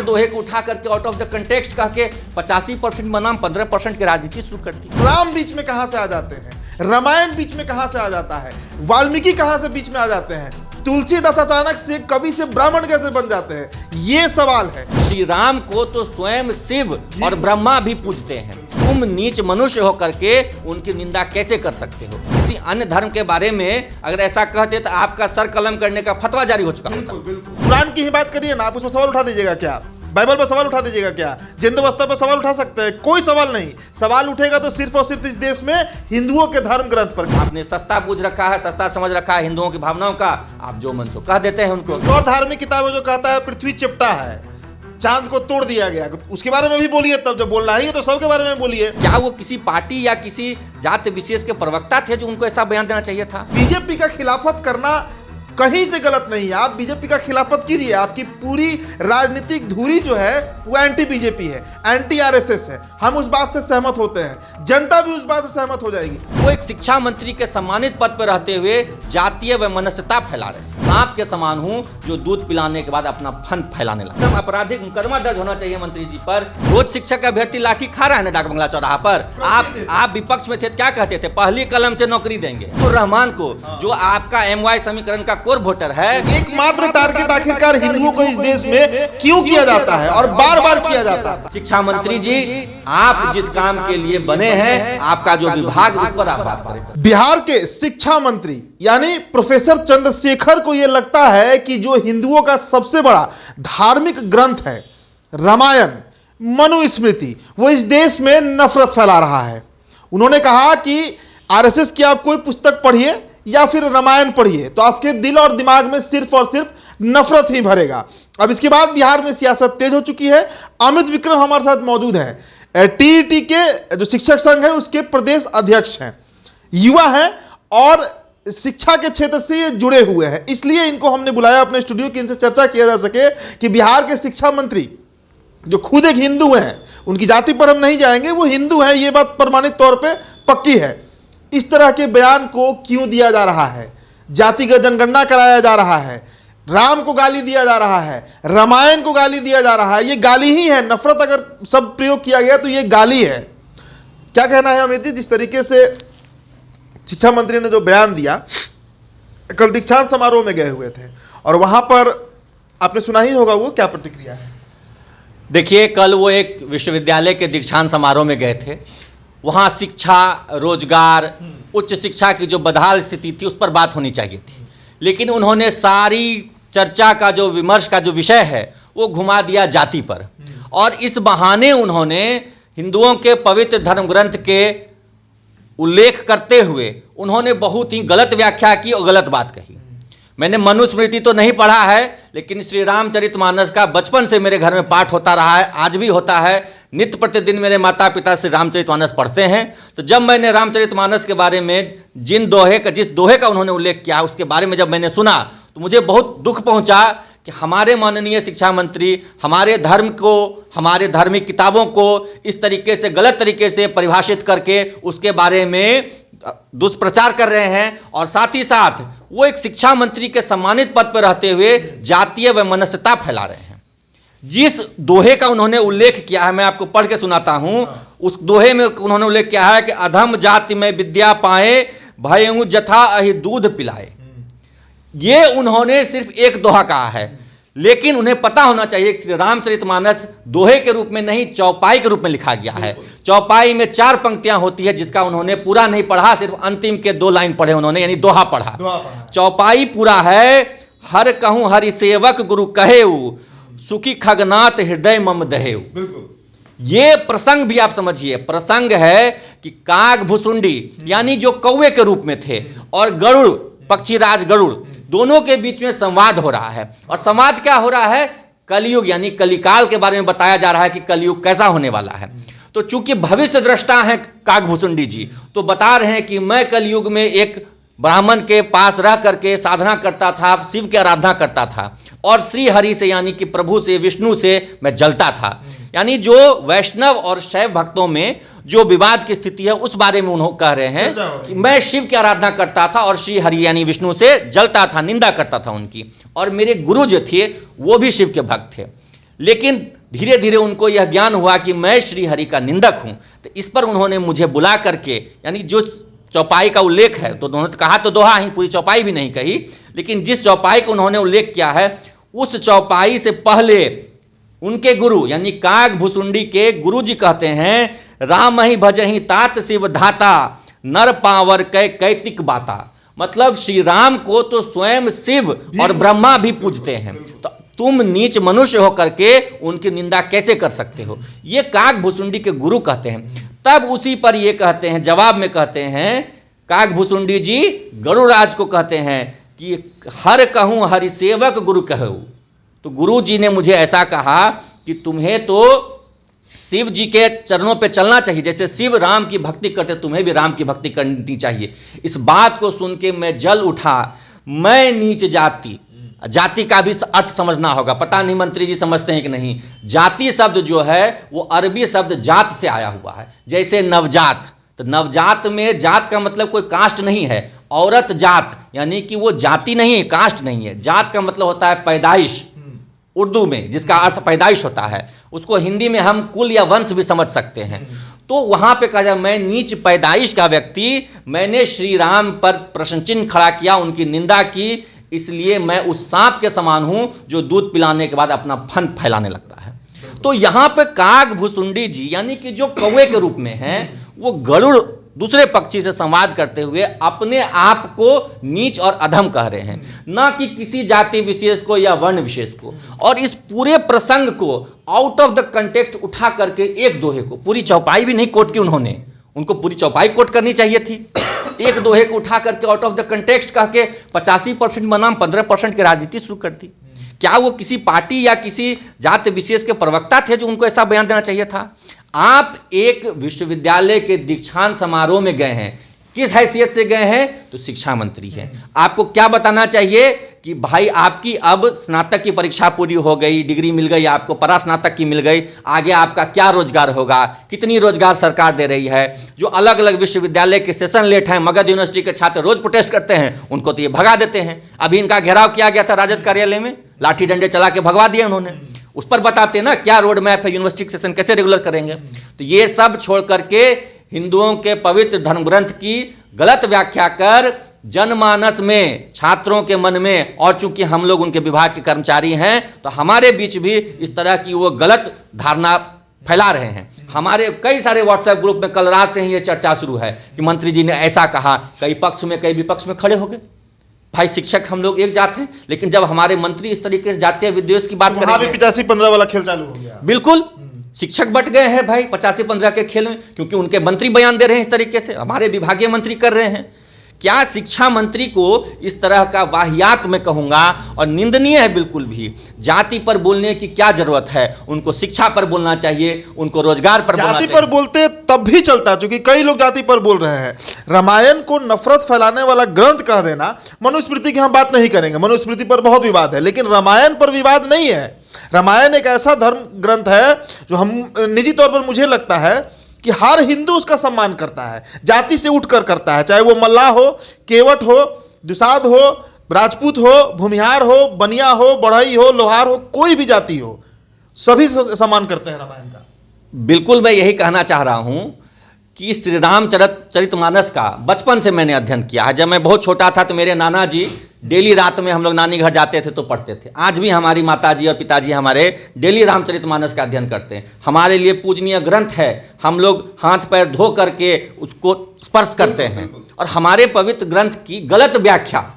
नाग दोहे को उठा करके आउट ऑफ द कंटेक्स्ट कह के 85% बनाम 15% की राजनीति शुरू कर दी। राम बीच में कहां से आ जाते हैं, रामायण बीच में कहां से आ जाता है, वाल्मीकि कहां से बीच में आ जाते हैं, तुलसीदास अचानक से कवि से ब्राह्मण कैसे बन जाते हैं, ये सवाल है। श्री राम को तो स्वयं शिव और ब्रह्मा भी पूजते हैं। तुम नीच मनुष्य होकर के उनकी निंदा कैसे कर सकते हो? किसी अन्य धर्म के बारे में अगर ऐसा कहते तो आपका सर कलम करने का फतवा जारी हो चुका होता। कुरान की ही बात करिए ना, आप उसमें सवाल उठा दीजिएगा क्या? बाइबल पर सवाल उठा दीजिएगा क्या? जिंदवस्था पर सवाल उठा सकते हैं? कोई सवाल नहीं। सवाल उठेगा तो सिर्फ और सिर्फ इस देश में हिंदुओं के धर्म ग्रंथ पर। आपने सस्ता बूझ रखा है, सस्ता समझ रखा है हिंदुओं की भावनाओं का, आप जो मन सो कह देते हैं उनको। और धार्मिक किताबें जो कहता है पृथ्वी चिपटा है, चांद को तोड़ दिया गया, उसके बारे में भी बोलिए। तब जब बोलना ही है तो सबके बारे में बोलिए। क्या वो किसी पार्टी या किसी जाति विशेष के प्रवक्ता थे जो उनको ऐसा बयान देना चाहिए था? बीजेपी का खिलाफत करना कहीं से गलत नहीं है। आप बीजेपी का खिलाफत कीजिए। आपकी पूरी राजनीतिक धुरी जो है वो एंटी बीजेपी है, एंटी आरएसएस है। हम उस बात से सहमत होते हैं, जनता भी उस बात से सहमत हो जाएगी। वो एक शिक्षा मंत्री के सम्मानित पद पर रहते हुए जातीय वैमनस्यता फैला रहे हैं। सांप के समान हूं जो दूध पिलाने के बाद अपना फन फैलाने लगा। आपराधिक मुकदमा दर्ज होना चाहिए मंत्री जी पर। रोज शिक्षक अभ्यर्थी लाठी खा रहा है ना डाक बंगला चौराहा पर। आप विपक्ष में थे क्या कहते थे? पहली कलम से नौकरी देंगे। तो रहमान को जो आपका MY समीकरण का कोर वोटर है, एकमात्र टारगेट आखिरकार हिंदुओं को इस देश में क्यों किया जाता है और बार बार किया जाता है? शिक्षा मंत्री जी, आप जिस काम के लिए बने हैं, आपका जो विभाग, उस पर आप बात करें। बिहार के शिक्षा मंत्री यानी प्रोफेसर चंद्रशेखर को यह लगता है कि जो हिंदुओं का सबसे बड़ा धार्मिक ग्रंथ है रामायण, मनुस्मृति, वो इस देश में नफरत फैला रहा है। उन्होंने कहा कि आरएसएस की आप कोई पुस्तक पढ़िए या फिर रामायण पढ़िए तो आपके दिल और दिमाग में सिर्फ और सिर्फ नफरत ही भरेगा। अब इसके बाद बिहार में सियासत तेज हो चुकी है। अमित विक्रम हमारे साथ मौजूद है। टीईटी के जो शिक्षक संघ है उसके प्रदेश अध्यक्ष हैं, युवा हैं और शिक्षा के क्षेत्र से ये जुड़े हुए हैं। इसलिए इनको हमने बुलाया अपने स्टूडियो की, इनसे चर्चा किया जा सके कि बिहार के शिक्षा मंत्री जो खुद एक हिंदू हैं, उनकी जाति पर हम नहीं जाएंगे, वो हिंदू हैं, ये बात प्रमाणित तौर पे पक्की है। इस तरह के बयान को क्यों दिया जा रहा है? जातिगत जनगणना कराया जा रहा है, राम को गाली दिया जा रहा है, रामायण को गाली दिया जा रहा है। ये गाली ही है। नफरत अगर सब प्रयोग किया गया तो ये गाली है। क्या कहना है अमित जी, जिस तरीके से शिक्षा मंत्री ने जो बयान दिया? कल दीक्षांत समारोह में गए हुए थे और वहां पर आपने सुना ही होगा, वो क्या प्रतिक्रिया है? देखिए, कल वो एक विश्वविद्यालय के दीक्षांत समारोह में गए थे। वहाँ शिक्षा, रोजगार, उच्च शिक्षा की जो बदहाल स्थिति थी उस पर बात होनी चाहिए थी, लेकिन उन्होंने सारी चर्चा का जो विमर्श का जो विषय है वो घुमा दिया जाति पर। और इस बहाने उन्होंने हिंदुओं के पवित्र धर्म ग्रंथ के उल्लेख करते हुए उन्होंने बहुत ही गलत व्याख्या की और गलत बात कही। मैंने मनुस्मृति तो नहीं पढ़ा है, लेकिन श्री रामचरितमानस का बचपन से मेरे घर में पाठ होता रहा है, आज भी होता है। नित्य प्रतिदिन मेरे माता पिता श्री रामचरितमानस पढ़ते हैं। तो जब मैंने रामचरितमानस के बारे में जिस दोहे का उन्होंने उल्लेख किया उसके बारे में जब मैंने सुना तो मुझे बहुत दुख पहुंचा कि हमारे माननीय शिक्षा मंत्री हमारे धर्म को, हमारे धार्मिक किताबों को इस तरीके से, गलत तरीके से परिभाषित करके उसके बारे में दुष्प्रचार कर रहे हैं। और साथ ही साथ वो एक शिक्षा मंत्री के सम्मानित पद पर रहते हुए जातीय वैमनस्यता फैला रहे हैं। जिस दोहे का उन्होंने उल्लेख किया है, मैं आपको पढ़ के सुनाता हूं। उस दोहे में उन्होंने उल्लेख किया है कि अधम जाति में विद्या पाए, भयउ जथा अहि दूध पिलाए। ये उन्होंने सिर्फ एक दोहा कहा है, लेकिन उन्हें पता होना चाहिए कि रामचरितमानस दोहे के रूप में नहीं, चौपाई के रूप में लिखा गया है। चौपाई में 4 पंक्तियां होती है, जिसका उन्होंने पूरा नहीं पढ़ा, सिर्फ अंतिम के 2 लाइन पढ़े उन्होंने, यानी दोहा पढ़ा। चौपाई पूरा है। हर कहूं हरि सेवक गुरु कहेऊ, सुखी खगनाथ हृदय मम दहेऊ। ये प्रसंग भी आप समझिए। प्रसंग है कि काग भुसुंडी यानी जो कौवे के रूप में थे और गरुड़, पक्षीराज गरुड़, दोनों के बीच में संवाद हो रहा है। और संवाद क्या हो रहा है? कलयुग यानी कलिकाल के बारे में बताया जा रहा है कि कलयुग कैसा होने वाला है। तो चूंकि भविष्य दृष्टा हैं कागभूषुंडी जी, तो बता रहे हैं कि मैं कलयुग में एक ब्राह्मण के पास रह करके साधना करता था, शिव की आराधना करता था और श्री हरि से यानी कि प्रभु से, विष्णु से मैं जलता था। यानी जो वैष्णव और शैव भक्तों में जो विवाद की स्थिति है उस बारे में उन्होंने कह रहे हैं कि मैं शिव की आराधना करता था और श्री हरि यानी विष्णु से जलता था, निंदा करता था उनकी, और मेरे गुरु जो थे वो भी शिव के भक्त थे। लेकिन धीरे धीरे उनको यह ज्ञान हुआ कि मैं श्री हरि का निंदक हूँ, तो इस पर उन्होंने मुझे बुला करके, यानी जो चौपाई का उल्लेख है, तो उन्होंने कहा तो दोहा ही, पूरी चौपाई भी नहीं कही, लेकिन जिस चौपाई का उन्होंने उल्लेख किया है उस चौपाई से पहले उनके गुरु यानी काग भुसुंडी के गुरु जी कहते हैं, राम ही भजहि तात शिव धाता, नर पावर कै कैतिक बाता। मतलब श्री राम को तो स्वयं शिव और ब्रह्मा भी पूजते हैं, तो तुम नीच मनुष्य होकर के उनकी निंदा कैसे कर सकते हो, ये काग भुसुंडी के गुरु कहते हैं। तब उसी पर ये कहते हैं, जवाब में कहते हैं काग भुसुंडी जी गरुड़राज को कहते हैं कि हर कहूँ हरि सेवक गुरु कहूँ। तो गुरु जी ने मुझे ऐसा कहा कि तुम्हें तो शिव जी के चरणों पे चलना चाहिए, जैसे शिव राम की भक्ति करते तुम्हें भी राम की भक्ति करनी चाहिए। इस बात को सुन के मैं जल उठा, मैं नीच जाति, जाति का भी अर्थ समझना होगा, पता नहीं मंत्री जी समझते हैं कि नहीं। जाति शब्द जो है वो अरबी शब्द जात से आया हुआ है, जैसे नवजात, तो नवजात में जात का मतलब कोई कास्ट नहीं है, औरत जात यानी कि वो जाति नहीं है, कास्ट नहीं है। जात का मतलब होता है पैदाइश, उर्दू में जिसका अर्थ पैदाइश होता है, उसको हिंदी में हम कुल या वंश भी समझ सकते हैं। तो वहाँ पे कहा जाए मैं नीच पैदाइश का व्यक्ति, मैंने श्री राम पर प्रश्न चिन्ह खड़ा किया, उनकी निंदा की, इसलिए मैं उस सांप के समान हूँ जो दूध पिलाने के बाद अपना फन फैलाने लगता है। तो यहाँ पे काग भुसुंडी जी यानी कि जो कौवे के रूप में हैं, वो गरुड़ दूसरे पक्षी से संवाद करते हुए अपने आप को नीच और अधम कह रहे हैं, ना कि किसी जाति विशेष को या वर्ण विशेष को। और इस पूरे प्रसंग को आउट ऑफ द कंटेक्स्ट उठा करके एक दोहे को, पूरी चौपाई भी नहीं कोट की उन्होंने, उनको पूरी चौपाई कोट करनी चाहिए थी, एक दोहे को उठा करके आउट ऑफ द कंटेक्स्ट कह के 85% बनाम 15% की राजनीति शुरू कर दी। क्या वो किसी पार्टी या किसी जाति विशेष के प्रवक्ता थे जो उनको ऐसा बयान देना चाहिए था? आप एक विश्वविद्यालय के दीक्षांत समारोह में गए हैं, किस हैसियत से गए हैं? तो शिक्षा मंत्री हैं। आपको क्या बताना चाहिए कि भाई आपकी अब स्नातक की परीक्षा पूरी हो गई, डिग्री मिल गई, आपको परास्नातक की मिल गई, आगे आपका क्या रोजगार होगा, कितनी रोजगार सरकार दे रही है। जो अलग अलग विश्वविद्यालय के सेशन लेट हैं, मगध यूनिवर्सिटी के छात्र रोज प्रोटेस्ट करते हैं, उनको तो ये भगा देते हैं। अभी इनका घेराव किया गया था राजद कार्यालय में, लाठी डंडे चला के भगवा दिए उन्होंने। उस पर बताते ना क्या रोड मैप है, यूनिवर्सिटी के सेशन कैसे रेगुलर करेंगे। तो ये सब छोड़ करके हिंदुओं के पवित्र धर्म ग्रंथ की गलत व्याख्या कर जनमानस में, छात्रों के मन में, और चूंकि हम लोग उनके विभाग के कर्मचारी हैं तो हमारे बीच भी इस तरह की वो गलत धारणा फैला रहे हैं। हमारे कई सारे व्हाट्सएप ग्रुप में कल रात से ही ये चर्चा शुरू है कि मंत्री जी ने ऐसा कहा, कई पक्ष में कई विपक्ष में खड़े हो गए। भाई शिक्षक हम लोग एक जात हैं, लेकिन जब हमारे मंत्री इस तरीके से जातीय विद्वेष की बात करेंगे, 85-15 वाला खेल चालू हो गया। बिल्कुल शिक्षक बट गए हैं भाई 85-15 के खेल में, क्योंकि उनके मंत्री बयान दे रहे हैं इस तरीके से, हमारे विभागीय मंत्री कर रहे हैं। क्या शिक्षा मंत्री को इस तरह का वाहियात मैं कहूँगा और निंदनीय है बिल्कुल भी। जाति पर बोलने की क्या जरूरत है, उनको शिक्षा पर बोलना चाहिए, उनको रोजगार पर बोलना चाहिए। जाति पर बोलते तब भी चलता, क्योंकि कई लोग जाति पर बोल रहे हैं। रामायण को नफरत फैलाने वाला ग्रंथ कह देना, मनुस्मृति की हम बात नहीं करेंगे, मनुस्मृति पर बहुत विवाद है, लेकिन रामायण पर विवाद नहीं है। रामायण एक ऐसा धर्म ग्रंथ है जो हम निजी तौर पर मुझे लगता है कि हर हिंदू उसका सम्मान करता है, जाति से उठकर करता है, चाहे वो मल्लाह हो, केवट हो, दुसाध हो, राजपूत हो, भूमिहार हो, बनिया हो, बढ़ई हो, लोहार हो, कोई भी जाति हो, सभी सम्मान करते हैं रामायण का। बिल्कुल मैं यही कहना चाह रहा हूं कि श्री रामचरितमानस का बचपन से मैंने अध्ययन किया है। जब मैं बहुत छोटा था तो मेरे नाना जी डेली रात में हम लोग नानी घर जाते थे तो पढ़ते थे। आज भी हमारी माताजी और पिताजी हमारे डेली रामचरितमानस का अध्ययन करते हैं। हमारे लिए पूजनीय ग्रंथ है, हम लोग हाथ पैर धो करके उसको स्पर्श करते हैं। और हमारे पवित्र ग्रंथ की गलत व्याख्या,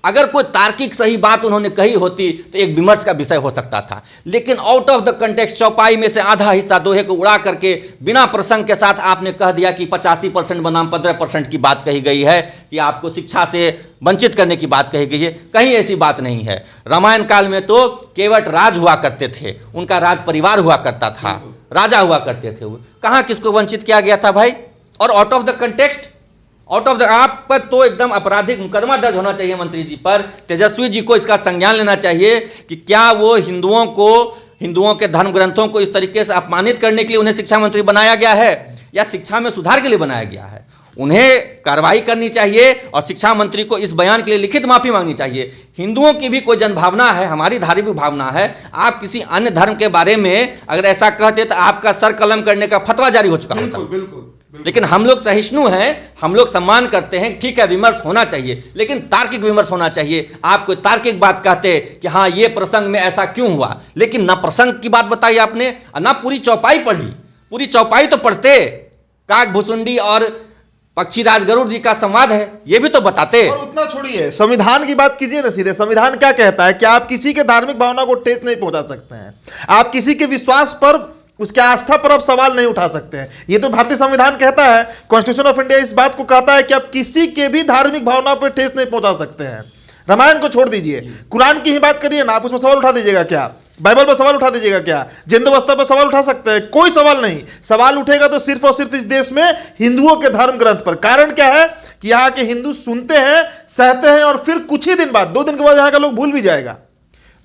अगर कोई तार्किक सही बात उन्होंने कही होती तो एक विमर्श का विषय हो सकता था, लेकिन आउट ऑफ द कंटेक्स्ट चौपाई में से आधा हिस्सा दोहे को उड़ा करके बिना प्रसंग के साथ आपने कह दिया कि 85% बनाम 15% की बात कही गई है, कि आपको शिक्षा से वंचित करने की बात कही गई है। कहीं ऐसी बात नहीं है। रामायण काल में तो केवट राज हुआ करते थे, उनका राज परिवार हुआ करता था, राजा हुआ करते थे। कहाँ किसको वंचित किया गया था भाई? और out of the context, out of the, आप पर तो एकदम आपराधिक मुकदमा दर्ज होना चाहिए मंत्री जी पर। तेजस्वी जी को इसका संज्ञान लेना चाहिए कि क्या वो हिंदुओं के धर्म ग्रंथों को इस तरीके से अपमानित करने के लिए उन्हें शिक्षा मंत्री बनाया गया है या शिक्षा में सुधार के लिए बनाया गया है। उन्हें कार्रवाई करनी चाहिए और शिक्षा मंत्री को इस बयान के लिए लिखित माफी मांगनी चाहिए। हिंदुओं की भी कोई जनभावना है, हमारी धार्मिक भावना है। आप किसी अन्य धर्म के बारे में अगर ऐसा कहते तो आपका सर कलम करने का फतवा जारी हो चुका होता। बिल्कुल। लेकिन हम लोग सहिष्णु हैं, हम लोग सम्मान करते हैं, ठीक है, विमर्श होना चाहिए, लेकिन तार्किक विमर्श होना चाहिए। आप कोई तार्किक बात कहते कि हाँ ये प्रसंग में ऐसा क्यों हुआ, लेकिन ना प्रसंग की बात बताई आपने, ना पूरी चौपाई पढ़ी। पूरी चौपाई तो पढ़ते, काक भुसुंडी और पक्षीराज गरुड़ जी का संवाद है, ये भी तो बताते। और उतना छोड़िए, संविधान की बात कीजिए ना सीधे। संविधान क्या कहता है कि आप किसी के धार्मिक भावना को ठेस नहीं पहुंचा सकते हैं, आप किसी के विश्वास पर, उसके आस्था पर आप सवाल नहीं उठा सकते हैं। ये तो भारतीय संविधान कहता है, कॉन्स्टिट्यूशन ऑफ इंडिया इस बात को कहता है कि आप किसी के भी धार्मिक भावना पर ठेस नहीं पहुंचा सकते हैं। रामायण को छोड़ दीजिए, कुरान की ही बात करिए ना, आप उसमें सवाल उठा दीजिएगा क्या? बाइबल पर सवाल उठा दीजिएगा क्या? जिंदवस्था पर सवाल उठा सकते हैं? कोई सवाल नहीं। सवाल उठेगा तो सिर्फ और सिर्फ इस देश में हिंदुओं के धर्म ग्रंथ पर। कारण क्या है कि यहाँ के हिंदू सुनते हैं, सहते हैं, और फिर कुछ ही दिन बाद, 2 दिन के बाद यहाँ का लोग भूल भी जाएगा।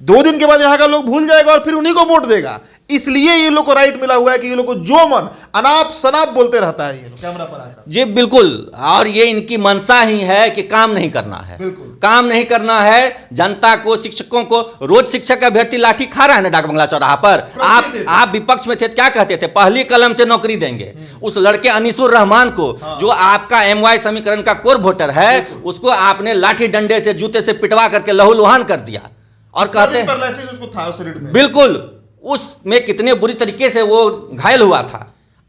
2 दिन के बाद यहाँ का लोग भूल जाएगा और फिर उन्हीं को वोट देगा। इसलिए ये लोग को राइट मिला हुआ है कि ये लोग को जो मन अनाप शनाप बोलते रहता है। ये लोग कैमरा पर आएगा जी, बिल्कुल। और ये इनकी मंशा ही है कि काम नहीं करना है, काम नहीं करना है। जनता को, शिक्षकों को, रोज शिक्षक अभ्यर्थी लाठी खा रहा है ना डाक बंगला चौराहा पर। आप विपक्ष में थे, क्या कहते थे? पहली कलम से नौकरी देंगे। उस लड़के अनीसुर रहमान को, जो आपका MY समीकरण का कोर वोटर है, उसको आपने लाठी डंडे से, जूते से पिटवा करके लहूलुहान कर दिया। और कहते हैं बिल्कुल, उसमें कितने बुरी तरीके से वो घायल हुआ था।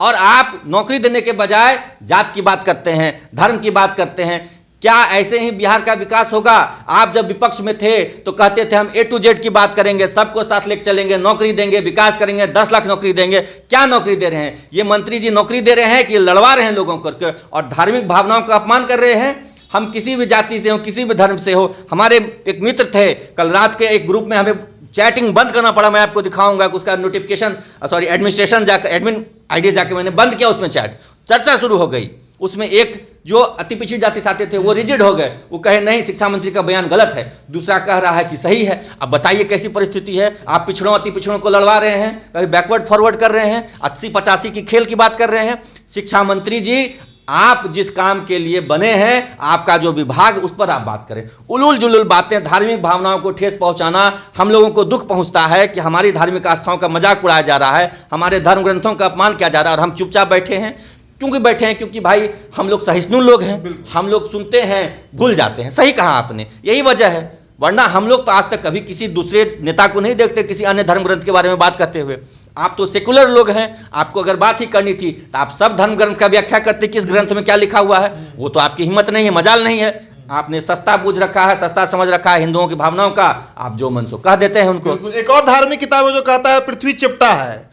और आप नौकरी देने के बजाय जात की बात करते हैं, धर्म की बात करते हैं। क्या ऐसे ही बिहार का विकास होगा? आप जब विपक्ष में थे तो कहते थे हम A to Z की बात करेंगे, सबको साथ लेकर चलेंगे, नौकरी देंगे, विकास करेंगे, 10 लाख नौकरी देंगे। क्या नौकरी दे रहे हैं? ये मंत्री जी नौकरी दे रहे हैं कि लड़वा रहे हैं लोगों को और धार्मिक भावनाओं का अपमान कर रहे हैं? हम किसी भी जाति से हो, किसी भी धर्म से हो। हमारे एक मित्र थे, कल रात के एक ग्रुप में हमें चैटिंग बंद करना पड़ा। मैं आपको दिखाऊंगा कि उसका नोटिफिकेशन, एडमिनिस्ट्रेशन जाकर, एडमिन ID जाके मैंने बंद किया, उसमें चैट, चर्चा शुरू हो गई। उसमें एक जो अति पिछड़ी जाति से आते थे वो रिजिड हो गए, वो कहे नहीं शिक्षा मंत्री का बयान गलत है, दूसरा कह रहा है कि सही है। अब बताइए कैसी परिस्थिति है? आप पिछड़ों अति पिछड़ों को लड़वा रहे हैं, कभी बैकवर्ड फॉरवर्ड कर रहे हैं, 80-85 की खेल की बात कर रहे हैं। शिक्षा मंत्री जी, आप जिस काम के लिए बने हैं, आपका जो विभाग, उस पर आप बात करें। उलूल जुलूल बातें, धार्मिक भावनाओं को ठेस पहुंचाना, हम लोगों को दुख पहुंचता है कि हमारी धार्मिक आस्थाओं का मजाक उड़ाया जा रहा है, हमारे धर्म ग्रंथों का अपमान किया जा रहा है, और हम चुपचाप बैठे हैं। क्योंकि बैठे हैं? क्योंकि भाई हम लोग सहिष्णु लोग हैं, हम लोग सुनते हैं, भूल जाते हैं। सही कहा आपने, यही वजह है। वरना हम लोग तो आज तक कभी किसी दूसरे नेता को नहीं देखते किसी अन्य धर्म ग्रंथ के बारे में बात करते हुए। आप तो सेकुलर लोग हैं, आपको अगर बात ही करनी थी तो आप सब धर्म ग्रंथ का व्याख्या करते, किस ग्रंथ में क्या लिखा हुआ है। वो तो आपकी हिम्मत नहीं है, मजाल नहीं है। आपने सस्ता बूझ रखा है, सस्ता समझ रखा है हिंदुओं की भावनाओं का, आप जो मन सो कह देते हैं उनको। एक और धार्मिक किताब है जो कहता है पृथ्वी चिपटा है,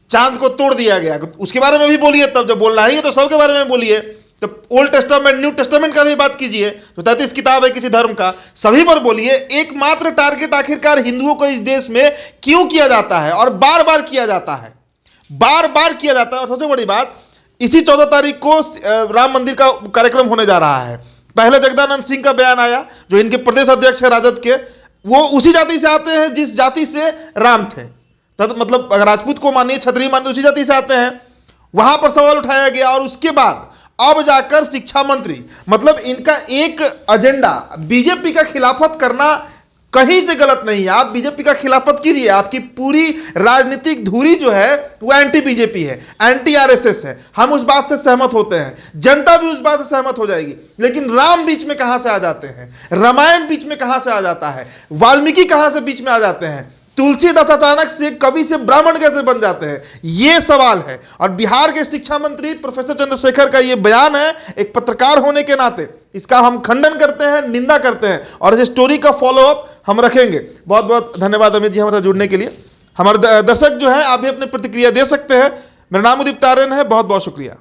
चांद को तोड़ दिया गया, उसके बारे में भी बोलिए। तब जब बोल रहा है तो सबके बारे में बोलिए। तो ओल्ड टेस्टामेंट, न्यू टेस्टामेंट का भी बात कीजिए। तो 33 किताब है किसी धर्म का, सभी पर बोलिए। एकमात्र टारगेट आखिरकार हिंदुओं को इस देश में क्यों किया जाता है, और बार बार किया जाता है, बार बार किया जाता है। और सबसे बड़ी बात, इसी 14 तारीख को राम मंदिर का कार्यक्रम होने जा रहा है। पहले जगदानंद सिंह का बयान आया, जो इनके प्रदेश अध्यक्ष है राजद के, वो उसी जाति से आते हैं जिस जाति से राम थे। मतलब अगर राजपूत को मानिए, क्षत्रिय मानिए, उसी जाति से आते हैं। वहां पर सवाल उठाया गया, और उसके बाद अब जाकर शिक्षा मंत्री, मतलब इनका एक एजेंडा बीजेपी का खिलाफत करना कहीं से गलत नहीं है। आप बीजेपी का खिलाफत कीजिए, आपकी पूरी राजनीतिक धुरी जो है वो एंटी बीजेपी है, एंटी RSS है। हम उस बात से सहमत होते हैं, जनता भी उस बात से सहमत हो जाएगी। लेकिन राम बीच में कहां से आ जाते हैं, रामायण बीच में कहां से आ जाता है, वाल्मीकि कहां से बीच में आ जाते हैं, तुलसीदास अचानक से कवि से ब्राह्मण कैसे बन जाते हैं, ये सवाल है। और बिहार के शिक्षा मंत्री प्रोफेसर चंद्रशेखर का ये बयान है, एक पत्रकार होने के नाते इसका हम खंडन करते हैं, निंदा करते हैं, और इस स्टोरी का फॉलोअप हम रखेंगे। बहुत बहुत धन्यवाद अमित जी हमारे साथ जुड़ने के लिए। हमारे दर्शक जो है, आप भी अपनी प्रतिक्रिया दे सकते हैं। मेरा नाम उदित तारण है, बहुत बहुत शुक्रिया।